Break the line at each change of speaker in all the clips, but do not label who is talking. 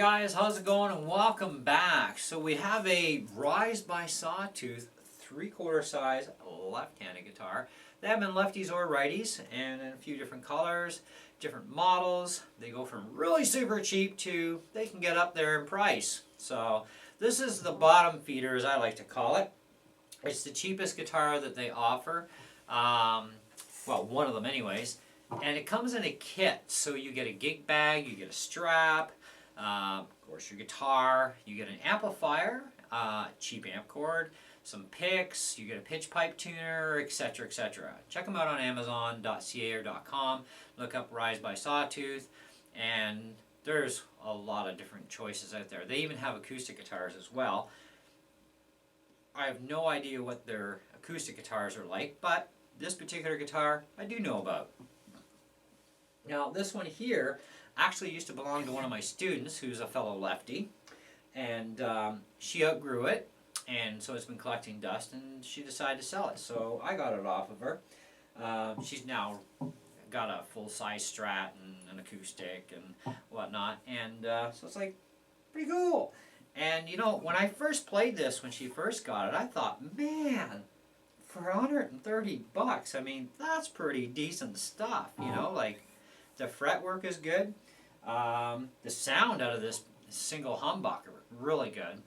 guys, how's it going and welcome back. So we have a Rise by Sawtooth 3/4 size left-handed guitar. They have been lefties or righties and in a few different colors, different models. They go from really super cheap to they can get up there in price. So this is the bottom feeder, as I like to call it. It's the cheapest guitar that they offer. Well, one of them anyways. And it comes in a kit, so you get a gig bag, you get a strap, of course your guitar, you get an amplifier, cheap amp cord, some picks, you get a pitch pipe tuner, etc., etc. Check them out on Amazon.ca or .com. Look up Rise by Sawtooth, and there's a lot of different choices out there. They even have acoustic guitars as well. I have no idea what their acoustic guitars are like, but this particular guitar I do know about. Now this one here actually used to belong to one of my students who's a fellow lefty, and she outgrew it, and so it's been collecting dust, and she decided to sell it, so I got it off of her. She's now got a full-size Strat and an acoustic and whatnot, and so it's like pretty cool. And you know, when I first played this, when she first got it, I thought, man, for $130, I mean, that's pretty decent stuff, you know, like the fretwork is good. The sound out of this single humbucker, really good.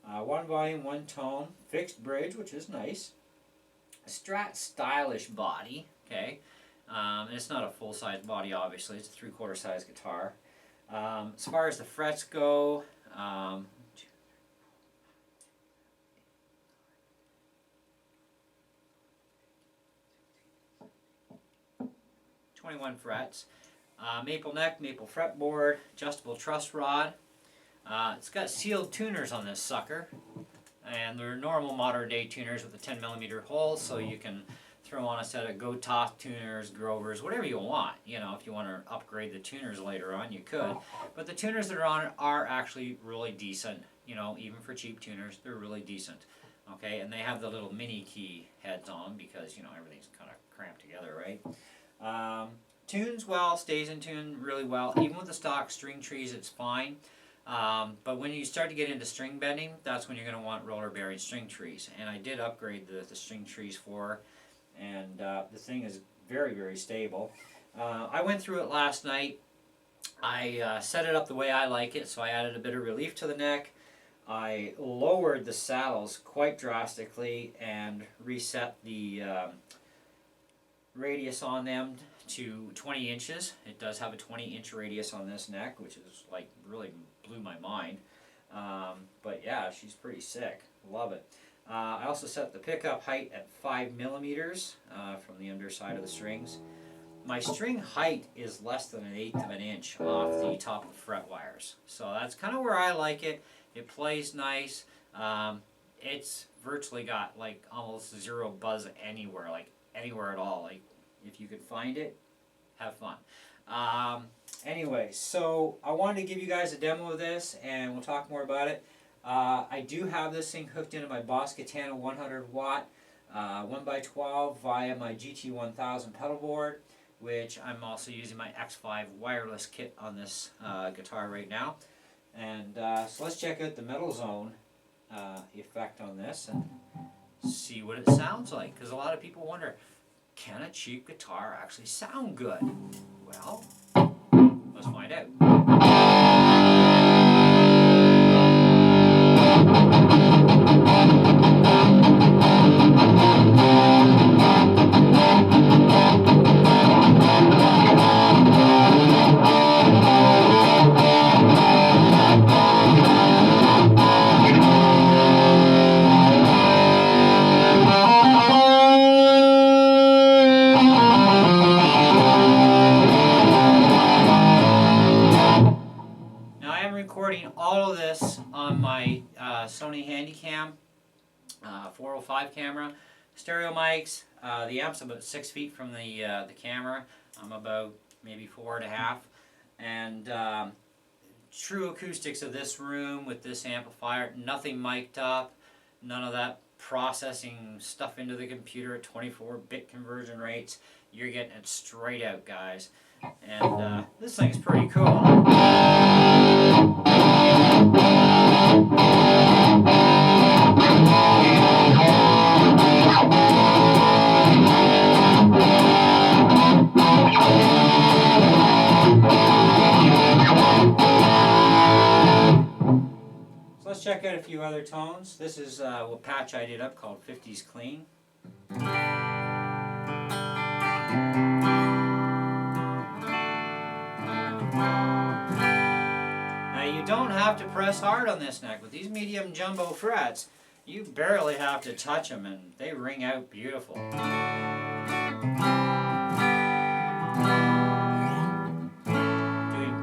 One volume, one tone, fixed bridge, which is nice. A Strat stylish body, okay. And it's not a full-size body, obviously. It's a 3/4 size guitar. As far as the frets go, 21 frets. Maple neck, maple fretboard, adjustable truss rod. It's got sealed tuners on this sucker, and they're normal modern day tuners with a 10mm hole, so you can throw on a set of Gototh tuners, Grovers, whatever you want. You know, if you want to upgrade the tuners later on, you could. But the tuners that are on it are actually really decent. You know, even for cheap tuners, they're really decent. Okay, and they have the little mini key heads on because, you know, everything's kind of cramped together, right? Tunes well, stays in tune really well. Even with the stock string trees, it's fine. But when you start to get into string bending, that's when you're going to want roller bearing string trees. And I did upgrade the string trees for her, and the thing is very, very stable. I went through it last night. I set it up the way I like it, so I added a bit of relief to the neck. I lowered the saddles quite drastically and reset the radius on them to 20 inches. It does have a 20-inch radius on this neck, which is like really blew my mind. But yeah, she's pretty sick. Love it. I also set the pickup height at 5mm from the underside of the strings. My string height is less than 1/8 of an inch off the top of the fret wires, so that's kind of where I like it. It plays nice. It's virtually got like almost zero buzz anywhere, like anywhere at all. Like if you could find it, have fun. Anyway, so I wanted to give you guys a demo of this, and we'll talk more about it. I do have this thing hooked into my Boss Katana 100-watt 1x12 via my GT1000 pedal board, which I'm also using my X5 wireless kit on this guitar right now. And so let's check out the metal zone effect on this and see what it sounds like, because a lot of people wonder, can a cheap guitar actually sound good? Well, let's find out. Recording all of this on my Sony Handycam 405 camera, stereo mics. The amp's about 6 feet from the camera. I'm about maybe 4.5, and true acoustics of this room with this amplifier. Nothing mic'd up, none of that processing stuff into the computer at 24-bit conversion rates. You're getting it straight out, guys. And this thing's pretty cool. So let's check out a few other tones. This is a patch I did up called 50s Clean. Now you don't have to press hard on this neck. With these medium jumbo frets, you barely have to touch them and they ring out beautiful. Doing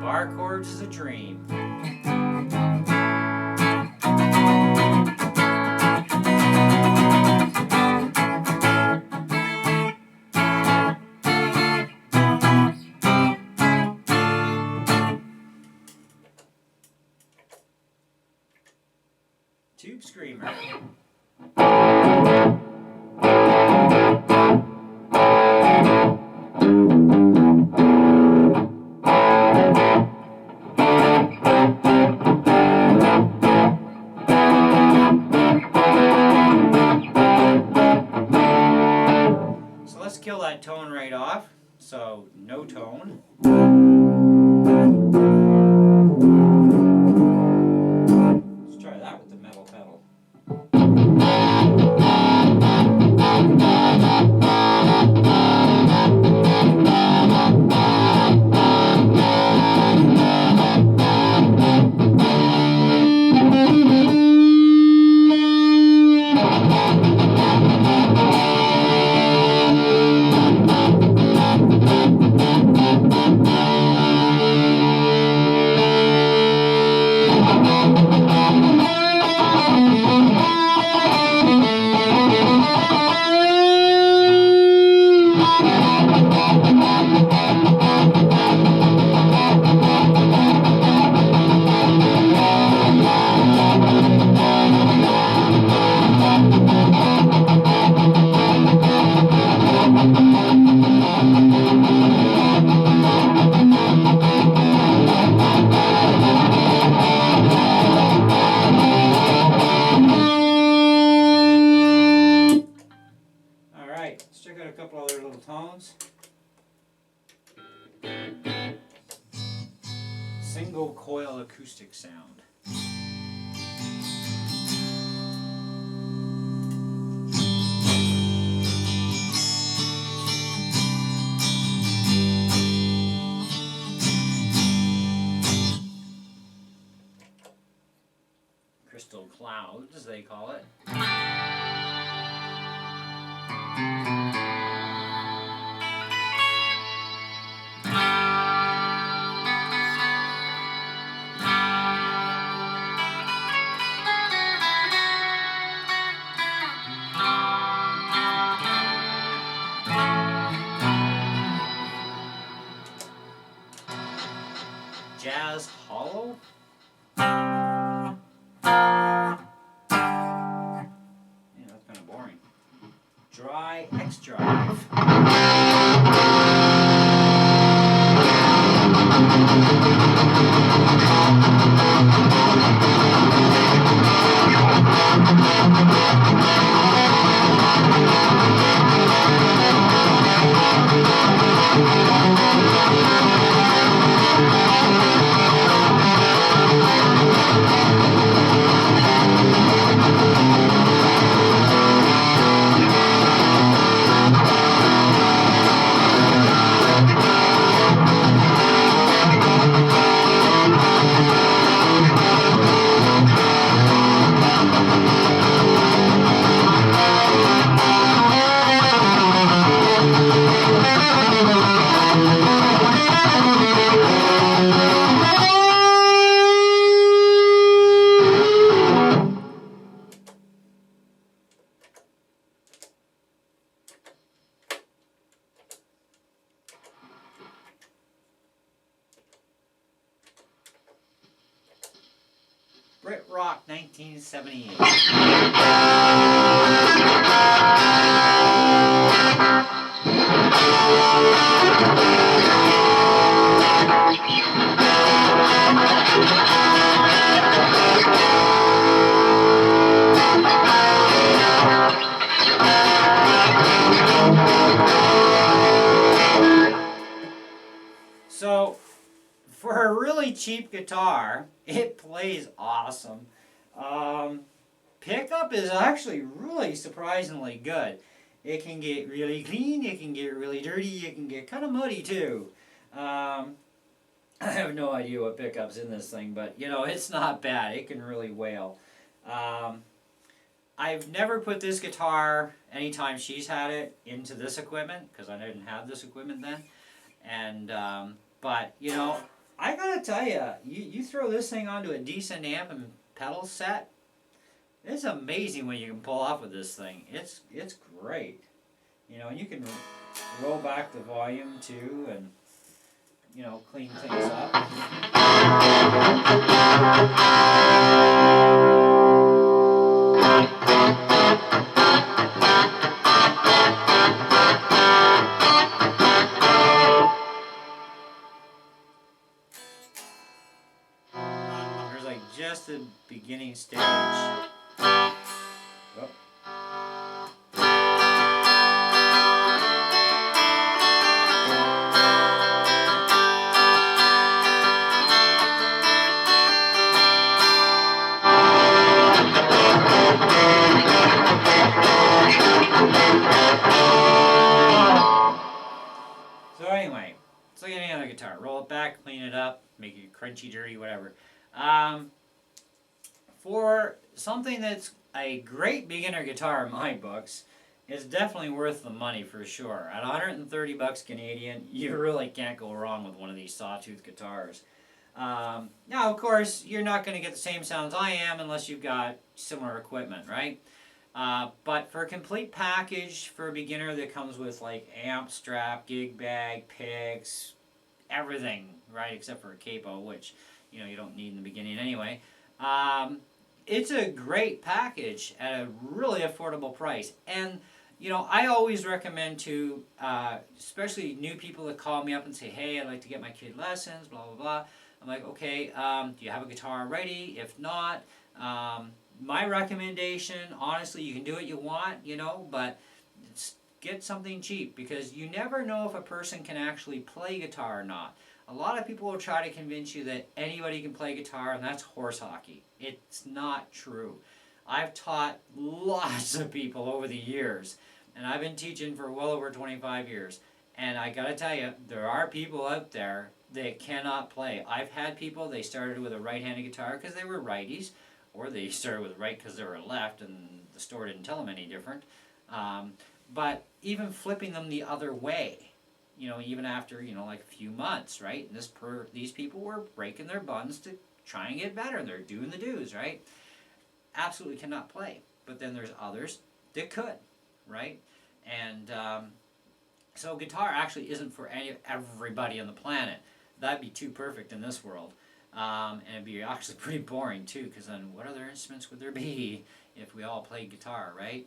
bar chords is a dream. Tube Screamer. So let's kill that tone right off. So no tone. Let's try that with the metal pedal. Let's check out a couple other little tones. Single coil acoustic sound. Crystal clouds, as they call it. Jazz hollow. Yeah, that's kind of boring. Dry X drive. Brit Rock 1978. cheap guitar. It plays awesome. Pickup is actually really surprisingly good. It can get really clean, it can get really dirty, it can get kind of muddy too. I have no idea what pickup's in this thing, but you know, it's not bad. It can really wail. I've never put this guitar, anytime she's had it, into this equipment, because I didn't have this equipment then. And, but, you know, I gotta tell you, you throw this thing onto a decent amp and pedal set, it's amazing what you can pull off with this thing. It's great. You know, and you can roll back the volume too, and you know, clean things up. There's like just the beginning stage. Oh. So anyway, it's like any other guitar. Roll it back, clean it up, make it crunchy, dirty, whatever. For something that's a great beginner guitar in my books, it's definitely worth the money for sure. At 130 bucks Canadian, you really can't go wrong with one of these Sawtooth guitars. Now, of course, you're not going to get the same sounds I am unless you've got similar equipment, right? But for a complete package for a beginner that comes with like amp strap, gig bag, picks, everything, right, except for a capo, which you know you don't need in the beginning anyway. It's a great package at a really affordable price. And you know, I always recommend to, especially new people that call me up and say, hey, I'd like to get my kid lessons, blah, blah, blah. I'm like, okay, do you have a guitar ready? If not, my recommendation, honestly, you can do what you want, you know, but get something cheap, because you never know if a person can actually play guitar or not. A lot of people will try to convince you that anybody can play guitar, and that's horse hockey. It's not true. I've taught lots of people over the years, and I've been teaching for well over 25 years. And I gotta tell you, there are people out there that cannot play. I've had people, they started with a right-handed guitar because they were righties, or they started with right because they were left and the store didn't tell them any different. But even flipping them the other way, you know, even after, you know, like a few months, right? And these people were breaking their buns to try and get better. They're doing the dues, right? Absolutely cannot play. But then there's others that could, right? And so guitar actually isn't for everybody on the planet. That'd be too perfect in this world. And it'd be actually pretty boring too, because then what other instruments would there be if we all played guitar, right?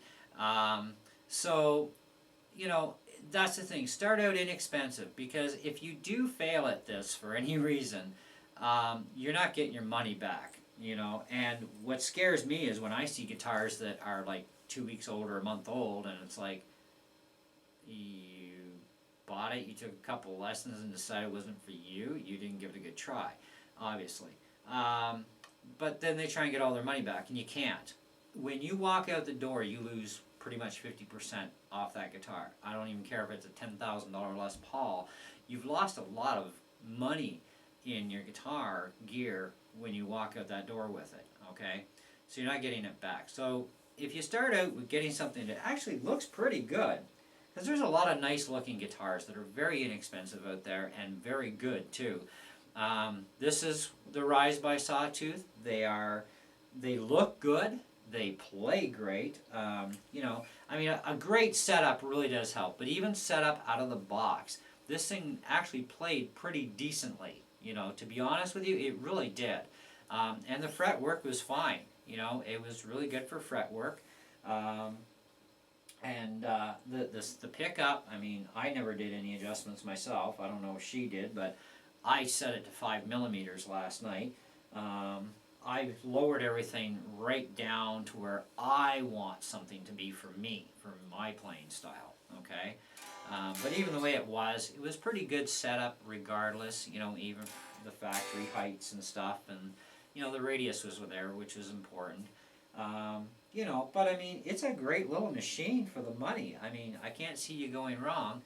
So, you know, that's the thing. Start out inexpensive, because if you do fail at this for any reason, you're not getting your money back, you know. And what scares me is when I see guitars that are like 2 weeks old or a month old, and it's like, you bought it, you took a couple lessons and decided it wasn't for you, you didn't give it a good try, obviously. But then they try and get all their money back, and you can't. When you walk out the door, you lose pretty much 50% off that guitar. I don't even care if it's a $10,000 Les Paul. You've lost a lot of money in your guitar gear when you walk out that door with it, okay? So you're not getting it back. So if you start out with getting something that actually looks pretty good, because there's a lot of nice looking guitars that are very inexpensive out there and very good too. This is the Rise by Sawtooth. They look good. They play great. You know, I mean, a great setup really does help. But even setup out of the box, this thing actually played pretty decently. You know, to be honest with you, it really did. And the fret work was fine. You know, it was really good for fret work. And the pickup, I mean, I never did any adjustments myself. I don't know if she did, but I set it to 5 millimeters last night. I lowered everything right down to where I want something to be for me, for my playing style, okay? But even the way it was pretty good setup regardless, you know, even the factory heights and stuff, and you know the radius was there, which was important. You know, but I mean, it's a great little machine for the money. I mean, I can't see you going wrong.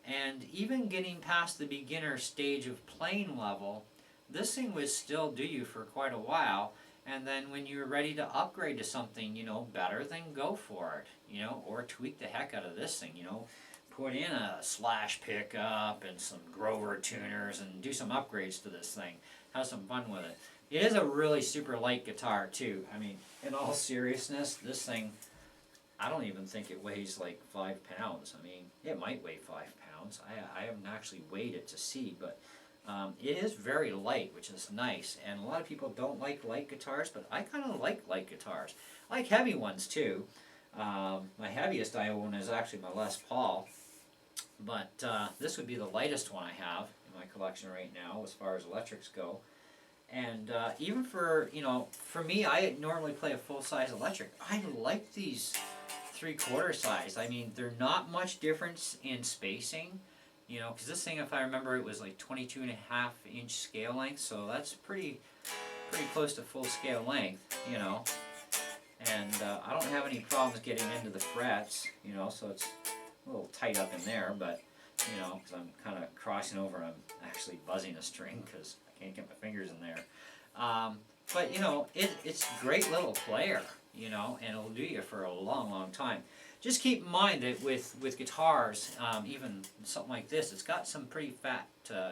And even getting past the beginner stage of playing level, this thing would still do you for quite a while. And then when you're ready to upgrade to something, you know, better, then go for it, you know, or tweak the heck out of this thing, you know. Put in a slash pickup and some Grover tuners and do some upgrades to this thing. Have some fun with it. It is a really super light guitar too. I mean, in all seriousness, this thing, I don't even think it weighs like 5 pounds. I mean, it might weigh 5 pounds. I haven't actually weighed it to see, but it is very light, which is nice. And a lot of people don't like light guitars, but I kind of like light guitars. I like heavy ones too. My heaviest I own is actually my Les Paul, but this would be the lightest one I have in my collection right now as far as electrics go. And even for, you know, for me, I normally play a full-size electric. I like these 3/4 size. I mean, they're not much difference in spacing, you know, because this thing, if I remember, it was like 22.5-inch scale length, so that's pretty close to full scale length, you know. And I don't have any problems getting into the frets, you know, so it's a little tight up in there, but, you know, because I'm kind of crossing over and I'm actually buzzing a string because I can't get my fingers in there. But, you know, it's a great little player, you know, and it'll do you for a long, long time. Just keep in mind that with guitars, even something like this, it's got some pretty fat,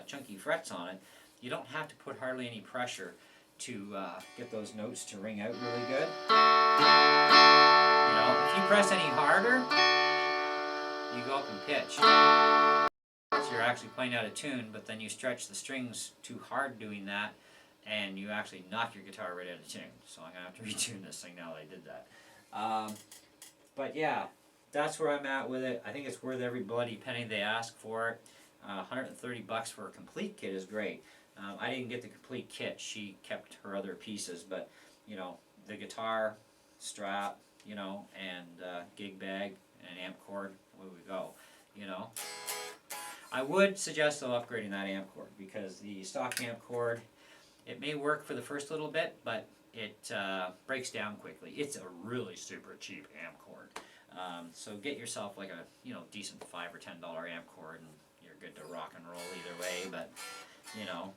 chunky frets on it. You don't have to put hardly any pressure to get those notes to ring out really good. You know, if you press any harder, you go up in pitch. So you're actually playing out of tune, but then you stretch the strings too hard doing that, and you actually knock your guitar right out of tune. So I'm going to have to retune this thing now that I did that. But yeah, that's where I'm at with it. I think it's worth every bloody penny they ask for it. $130 for a complete kit is great. I didn't get the complete kit. She kept her other pieces, but you know, the guitar, strap, you know, and gig bag and amp cord, away we go, you know. I would suggest though upgrading that amp cord, because the stock amp cord, it may work for the first little bit, but it breaks down quickly. It's a really super cheap amp cord. So get yourself like a, you know, decent $5 or $10 amp cord and you're good to rock and roll either way. But you know,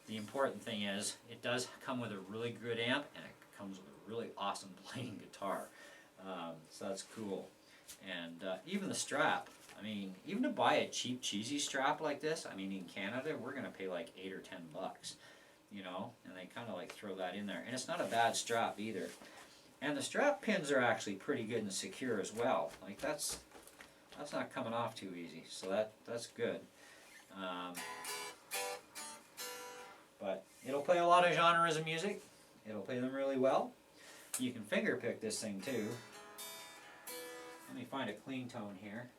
the important thing is it does come with a really good amp, and it comes with a really awesome playing guitar. So that's cool. And even the strap, I mean, even to buy a cheap cheesy strap like this, I mean in Canada we're gonna pay like $8 or $10, you know, and they kind of like throw that in there, and it's not a bad strap either. And the strap pins are actually pretty good and secure as well. Like that's not coming off too easy, so that's good. But it'll play a lot of genres of music. It'll play them really well. You can finger pick this thing too. Let me find a clean tone here.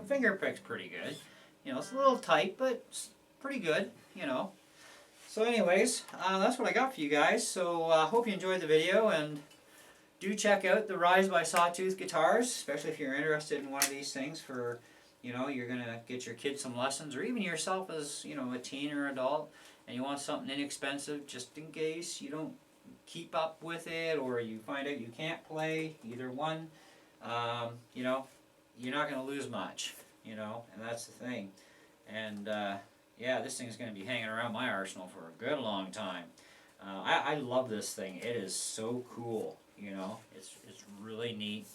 Finger pick's pretty good. You know, it's a little tight, but it's pretty good, you know. So anyways, that's what I got for you guys. So hope you enjoyed the video, and do check out the Rise by Sawtooth guitars, especially if you're interested in one of these things for, you know, you're going to get your kids some lessons, or even yourself as, you know, a teen or adult, and you want something inexpensive just in case you don't keep up with it, or you find out you can't play either one. You know, you're not going to lose much, you know, and that's the thing. And yeah, this thing's going to be hanging around my arsenal for a good long time. I love this thing. It is so cool, you know. It's really neat,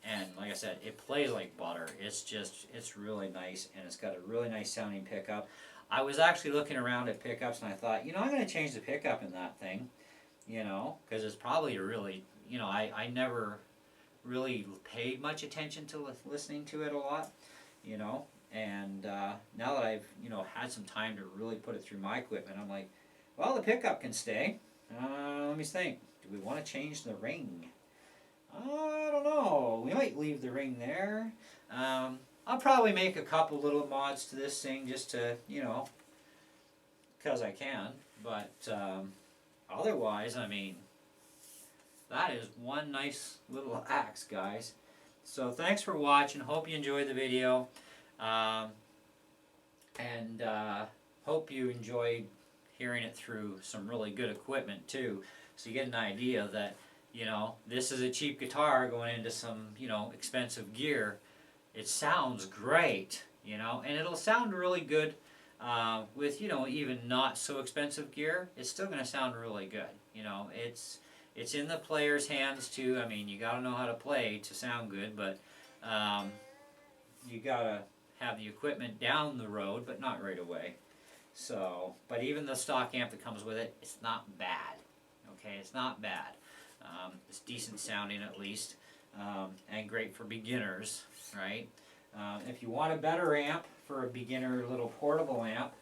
and like I said, it plays like butter. It's really nice, and it's got a really nice sounding pickup. I was actually looking around at pickups, and I thought, you know, I'm going to change the pickup in that thing, you know, because it's probably really, you know, I never really paid much attention to listening to it a lot, you know, and now that I've, you know, had some time to really put it through my equipment, I'm like, well, the pickup can stay, Let me think. Do we want to change the ring? I don't know. We might leave the ring there. I'll probably make a couple little mods to this thing just to, you know, because I can. But otherwise, I mean, that is one nice little axe, guys. So thanks for watching. Hope you enjoyed the video. And hope you enjoyed hearing it through some really good equipment too. So you get an idea that, you know, this is a cheap guitar going into some, you know, expensive gear. It sounds great, you know, and it'll sound really good with, you know, even not so expensive gear. It's still going to sound really good. You know, it's in the player's hands too. I mean, you got to know how to play to sound good, but you got to have the equipment down the road, but not right away. So, but even the stock amp that comes with it, it's not bad. Okay, it's not bad. It's decent sounding at least, and great for beginners, right? If you want a better amp for a beginner little portable amp,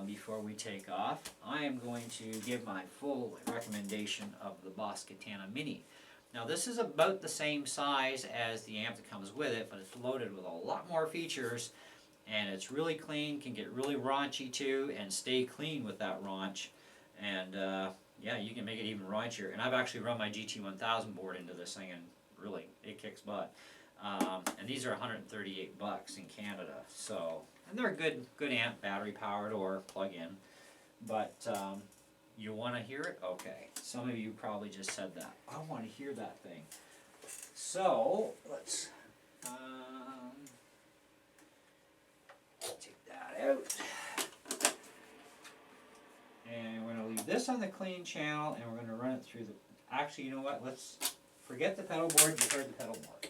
before we take off, I am going to give my full recommendation of the Boss Katana Mini. Now this is about the same size as the amp that comes with it, but it's loaded with a lot more features, and it's really clean, can get really raunchy too, and stay clean with that raunch. And yeah, you can make it even raunchier. And I've actually run my GT1000 board into this thing, and really, it kicks butt. And these are $138 in Canada. So, and they're a good amp, battery powered or plug-in. But you want to hear it? Okay. Some of you probably just said that. I want to hear that thing. So let's take that out. And we're going to leave this on the clean channel, and we're going to run it through the... Actually, you know what? Let's forget the pedal board. You heard the pedal board.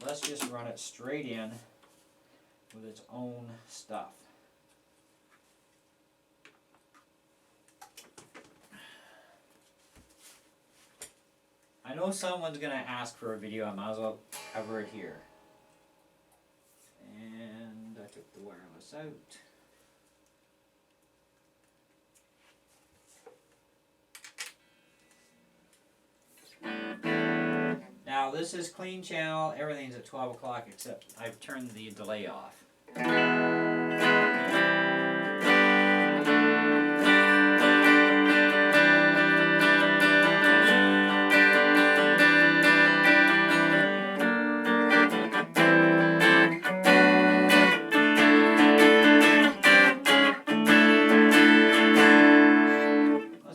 Let's just run it straight in with its own stuff. I know someone's going to ask for a video. I might as well cover it here. And I took the wireless out. Now this is clean channel, everything's at 12 o'clock except I've turned the delay off. Let's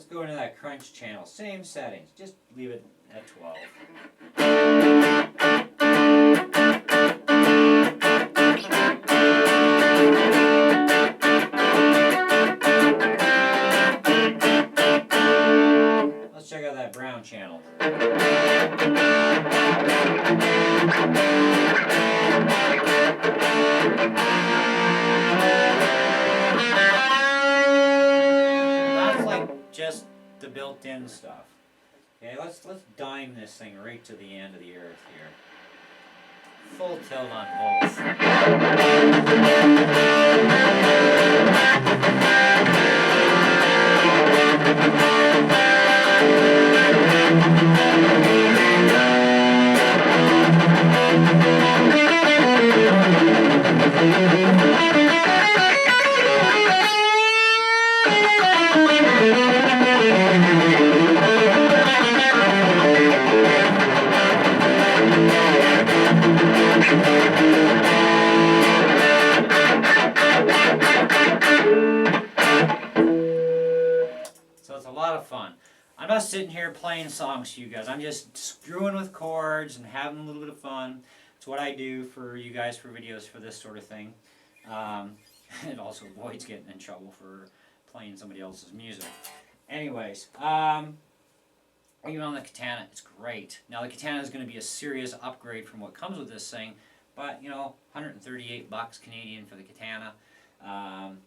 go into that crunch channel, same settings, just leave it at 12. Let's check out that brown channel. That's like just the built-in stuff. Okay, let's dime this thing right to the end of the earth here. Full tilt on both. So it's a lot of fun. I'm not sitting here playing songs to you guys. I'm just screwing with chords and having a little bit of fun. It's what I do for you guys for videos for this sort of thing. It also avoids getting in trouble for playing somebody else's music. Anyways, even on the Katana, it's great. Now the Katana is going to be a serious upgrade from what comes with this thing, but you know, $138 Canadian for the Katana, and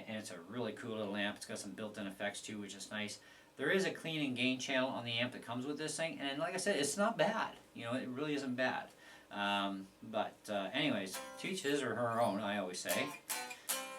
it's a really cool little amp. It's got some built-in effects too, which is nice. There is a clean and gain channel on the amp that comes with this thing, and like I said, it's not bad. You know, it really isn't bad. Anyways, to each his or her own, I always say.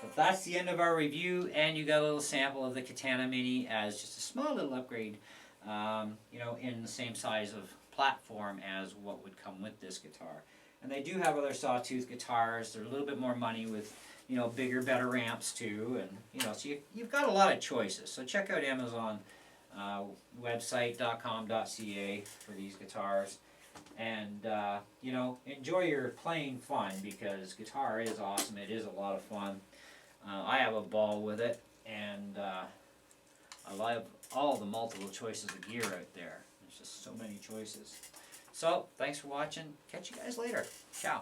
But that's the end of our review, and you got a little sample of the Katana Mini as just a small little upgrade, you know, in the same size of platform as what would come with this guitar. And they do have other Sawtooth guitars. They're a little bit more money with, you know, bigger, better amps too, and you know, so you've got a lot of choices. So check out Amazon website.com.ca for these guitars, and you know, enjoy your playing fun, because guitar is awesome. It is a lot of fun. I have a ball with it, and I love all the multiple choices of gear out there. There's just so many choices. So, thanks for watching. Catch you guys later. Ciao.